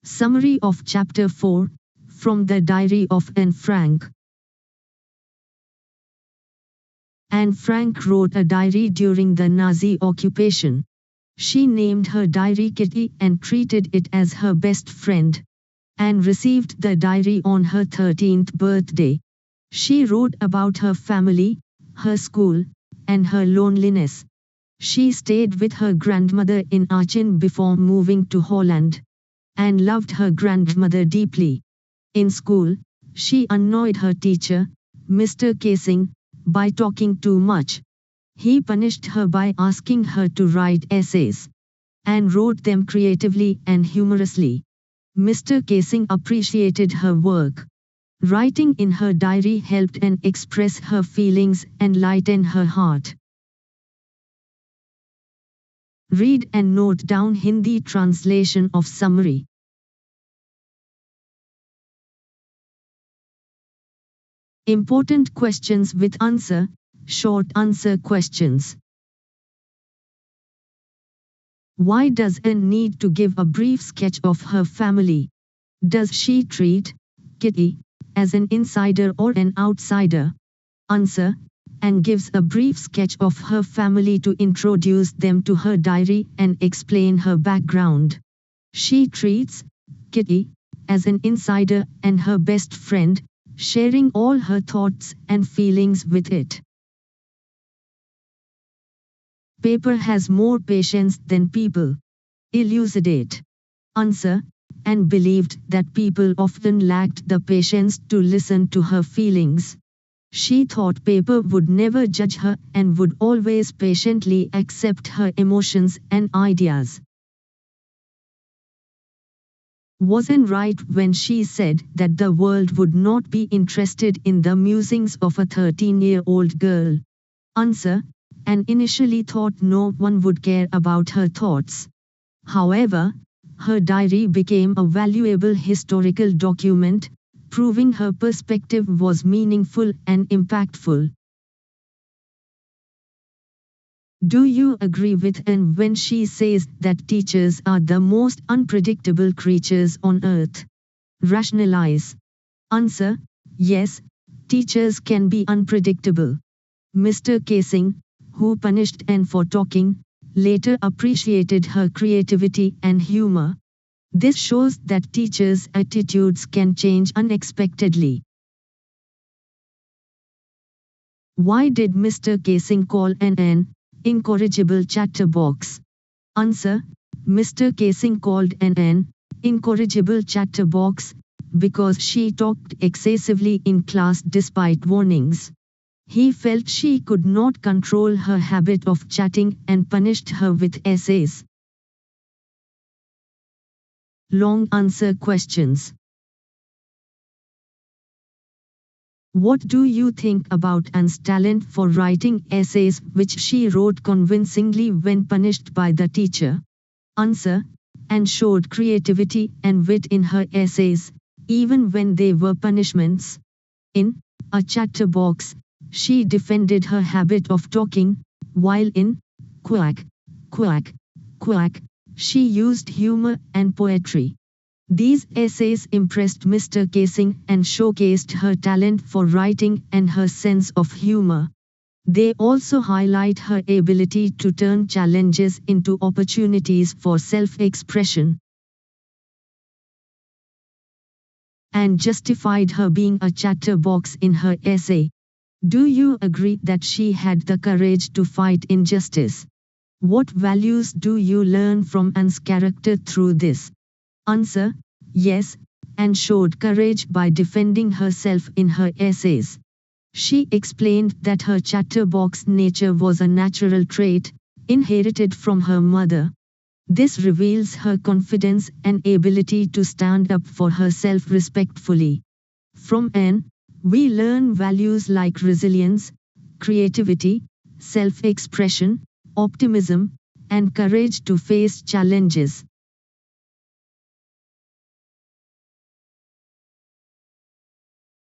Summary of Chapter 4, from the Diary of Anne Frank. Anne Frank wrote a diary during the Nazi occupation. She named her diary Kitty and treated it as her best friend. Anne received the diary on her 13th birthday. She wrote about her family, her school, and her loneliness. She stayed with her grandmother in Aachen before moving to Holland. Anne loved her grandmother deeply. In school, she annoyed her teacher, Mr. Casing, by talking too much. He punished her by asking her to write essays. Anne wrote them creatively and humorously. Mr. Casing appreciated her work. Writing in her diary helped Anne express her feelings and lighten her heart. Read and note down Hindi translation of summary. Important questions with answer, short answer questions. Why does Anne need to give a brief sketch of her family? Does she treat Kitty as an insider or an outsider? Answer: Anne gives a brief sketch of her family to introduce them to her diary and explain her background. She treats Kitty as an insider and her best friend, sharing all her thoughts and feelings with it. Paper has more patience than people. Elucidate. Answer: Anne believed that people often lacked the patience to listen to her feelings. She thought paper would never judge her and would always patiently accept her emotions and ideas. Was Anne right when she said that the world would not be interested in the musings of a 13-year-old girl? Answer: Anne initially thought no one would care about her thoughts. However, her diary became a valuable historical document, proving her perspective was meaningful and impactful. Do you agree with Anne when she says that teachers are the most unpredictable creatures on earth? Rationalize. Answer: Yes, teachers can be unpredictable. Mr. Casing, who punished Anne for talking, later appreciated her creativity and humor. This shows that teachers' attitudes can change unexpectedly. Why did Mr. Casing call Anne an incorrigible chatterbox? Answer: Mr. Casing called Anne an incorrigible chatterbox because she talked excessively in class despite warnings. He felt she could not control her habit of chatting and punished her with essays. Long answer questions. What do you think about Anne's talent for writing essays which she wrote convincingly when punished by the teacher? Answer: Anne showed creativity and wit in her essays, even when they were punishments. In A Chatterbox, she defended her habit of talking, while in Quack, Quack, Quack, she used humor and poetry. These essays impressed Mr. Casing and showcased her talent for writing and her sense of humor. They also highlight her ability to turn challenges into opportunities for self-expression. Anne justified her being a chatterbox in her essay. Do you agree that she had the courage to fight injustice? What values do you learn from Anne's character through this? Answer: Yes, Anne showed courage by defending herself in her essays. She explained that her chatterbox nature was a natural trait, inherited from her mother. This reveals her confidence and ability to stand up for herself respectfully. From Anne, we learn values like resilience, creativity, self-expression, optimism, and courage to face challenges.